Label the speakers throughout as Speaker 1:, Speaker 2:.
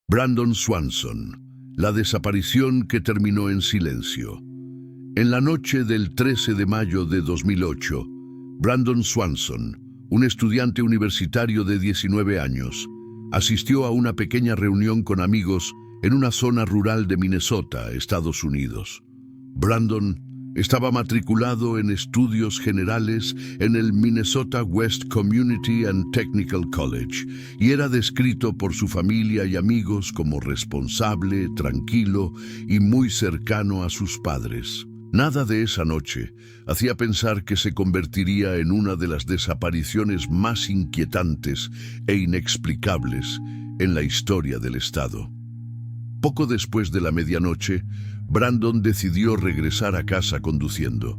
Speaker 1: Brandon Swanson, la desaparición que terminó en silencio. En la noche del 13 de mayo de 2008, Brandon Swanson, un estudiante universitario de 19 años, asistió a una pequeña reunión con amigos en una zona rural de Minnesota, Estados Unidos. Brandon estaba matriculado en estudios generales en el Minnesota West Community and Technical College y era descrito por su familia y amigos como responsable, tranquilo y muy cercano a sus padres. Nada de esa noche hacía pensar que se convertiría en una de las desapariciones más inquietantes e inexplicables en la historia del estado. Poco después de la medianoche, Brandon decidió regresar a casa conduciendo.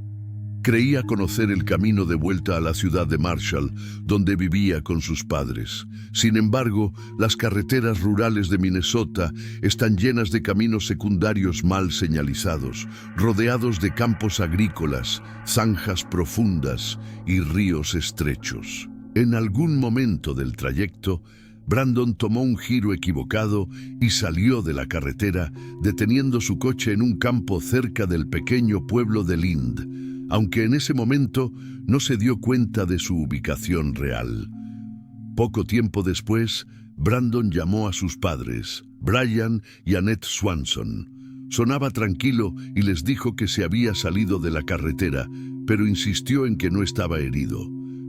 Speaker 1: Creía conocer el camino de vuelta a la ciudad de Marshall, donde vivía con sus padres. Sin embargo, las carreteras rurales de Minnesota están llenas de caminos secundarios mal señalizados, rodeados de campos agrícolas, zanjas profundas y ríos estrechos. En algún momento del trayecto, Brandon tomó un giro equivocado y salió de la carretera, deteniendo su coche en un campo cerca del pequeño pueblo de Lind, aunque en ese momento no se dio cuenta de su ubicación real. Poco tiempo después, Brandon llamó a sus padres, Brian y Annette Swanson. Sonaba tranquilo y les dijo que se había salido de la carretera, pero insistió en que no estaba herido.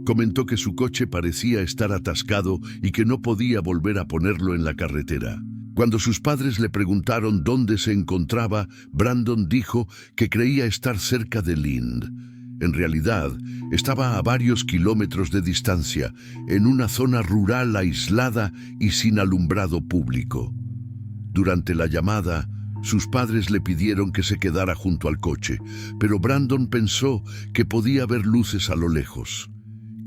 Speaker 1: Comentó que su coche parecía estar atascado y que no podía volver a ponerlo en la carretera. Cuando sus padres le preguntaron dónde se encontraba, Brandon dijo que creía estar cerca de Lind. En realidad, estaba a varios kilómetros de distancia, en una zona rural aislada y sin alumbrado público. Durante la llamada, sus padres le pidieron que se quedara junto al coche, pero Brandon pensó que podía ver luces a lo lejos.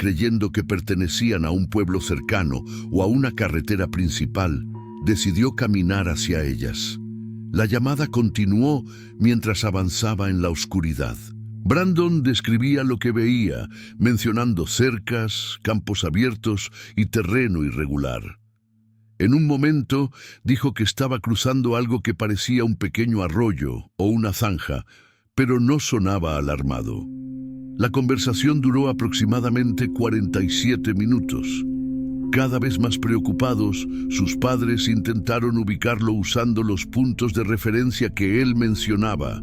Speaker 1: Creyendo que pertenecían a un pueblo cercano o a una carretera principal, decidió caminar hacia ellas. La llamada continuó mientras avanzaba en la oscuridad. Brandon describía lo que veía, mencionando cercas, campos abiertos y terreno irregular. En un momento dijo que estaba cruzando algo que parecía un pequeño arroyo o una zanja, pero no sonaba alarmado. La conversación duró aproximadamente 47 minutos. Cada vez más preocupados, sus padres intentaron ubicarlo usando los puntos de referencia que él mencionaba,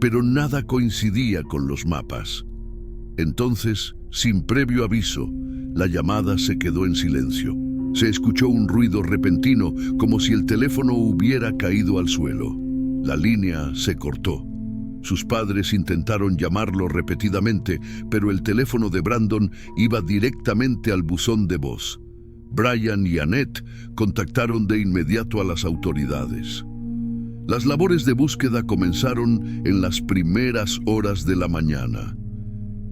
Speaker 1: pero nada coincidía con los mapas. Entonces, sin previo aviso, la llamada se quedó en silencio. Se escuchó un ruido repentino, como si el teléfono hubiera caído al suelo. La línea se cortó. Sus padres intentaron llamarlo repetidamente, pero el teléfono de Brandon iba directamente al buzón de voz. Brian y Annette contactaron de inmediato a las autoridades. Las labores de búsqueda comenzaron en las primeras horas de la mañana.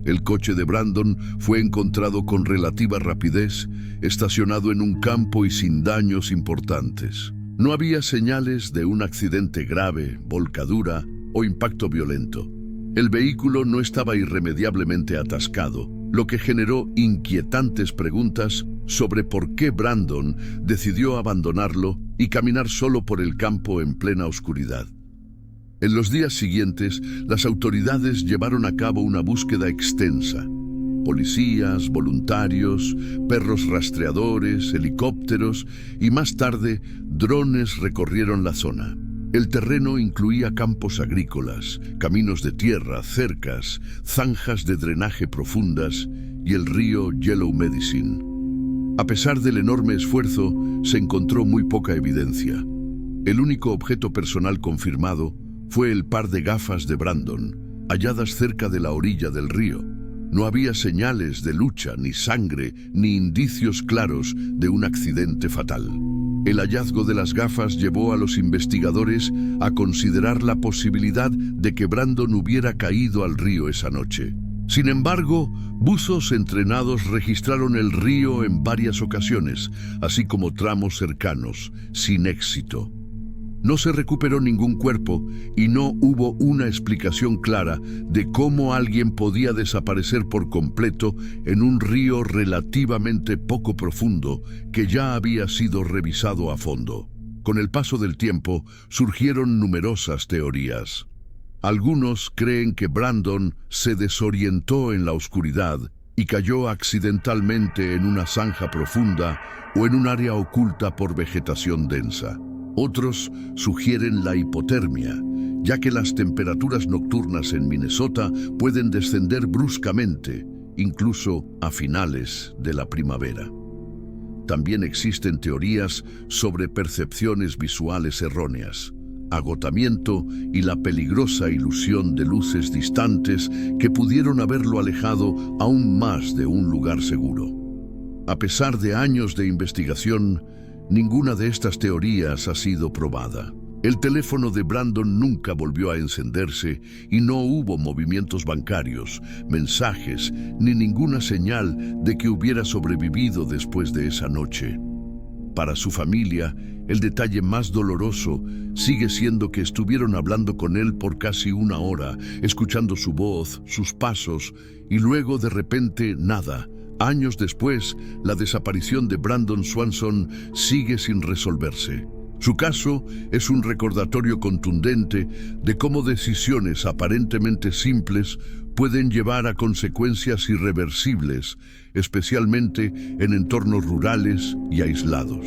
Speaker 1: El coche de Brandon fue encontrado con relativa rapidez, estacionado en un campo y sin daños importantes. No había señales de un accidente grave, volcadura o impacto violento. El vehículo no estaba irremediablemente atascado, lo que generó inquietantes preguntas sobre por qué Brandon decidió abandonarlo y caminar solo por el campo en plena oscuridad. En los días siguientes, las autoridades llevaron a cabo una búsqueda extensa. Policías, voluntarios, perros rastreadores, helicópteros y más tarde, drones recorrieron la zona. El terreno incluía campos agrícolas, caminos de tierra, cercas, zanjas de drenaje profundas y el río Yellow Medicine. A pesar del enorme esfuerzo, se encontró muy poca evidencia. El único objeto personal confirmado fue el par de gafas de Brandon, halladas cerca de la orilla del río. No había señales de lucha, ni sangre, ni indicios claros de un accidente fatal. El hallazgo de las gafas llevó a los investigadores a considerar la posibilidad de que Brandon hubiera caído al río esa noche. Sin embargo, buzos entrenados registraron el río en varias ocasiones, así como tramos cercanos, sin éxito. No se recuperó ningún cuerpo y no hubo una explicación clara de cómo alguien podía desaparecer por completo en un río relativamente poco profundo que ya había sido revisado a fondo. Con el paso del tiempo, surgieron numerosas teorías. Algunos creen que Brandon se desorientó en la oscuridad y cayó accidentalmente en una zanja profunda o en un área oculta por vegetación densa. Otros sugieren la hipotermia, ya que las temperaturas nocturnas en Minnesota pueden descender bruscamente, incluso a finales de la primavera. También existen teorías sobre percepciones visuales erróneas, agotamiento y la peligrosa ilusión de luces distantes que pudieron haberlo alejado aún más de un lugar seguro. A pesar de años de investigación, ninguna de estas teorías ha sido probada. El teléfono de Brandon nunca volvió a encenderse y no hubo movimientos bancarios, mensajes, ni ninguna señal de que hubiera sobrevivido después de esa noche. Para su familia, el detalle más doloroso sigue siendo que estuvieron hablando con él por casi una hora, escuchando su voz, sus pasos, y luego de repente nada. Años después, la desaparición de Brandon Swanson sigue sin resolverse. Su caso es un recordatorio contundente de cómo decisiones aparentemente simples pueden llevar a consecuencias irreversibles, especialmente en entornos rurales y aislados.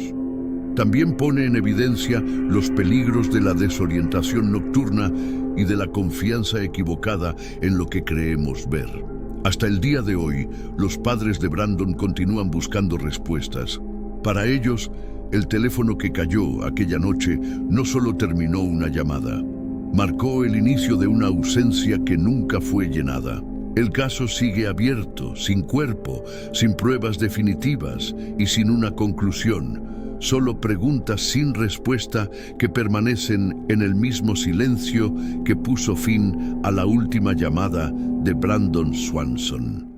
Speaker 1: También pone en evidencia los peligros de la desorientación nocturna y de la confianza equivocada en lo que creemos ver. Hasta el día de hoy, los padres de Brandon continúan buscando respuestas. Para ellos, el teléfono que cayó aquella noche no solo terminó una llamada, marcó el inicio de una ausencia que nunca fue llenada. El caso sigue abierto, sin cuerpo, sin pruebas definitivas y sin una conclusión. Solo preguntas sin respuesta que permanecen en el mismo silencio que puso fin a la última llamada de Brandon Swanson.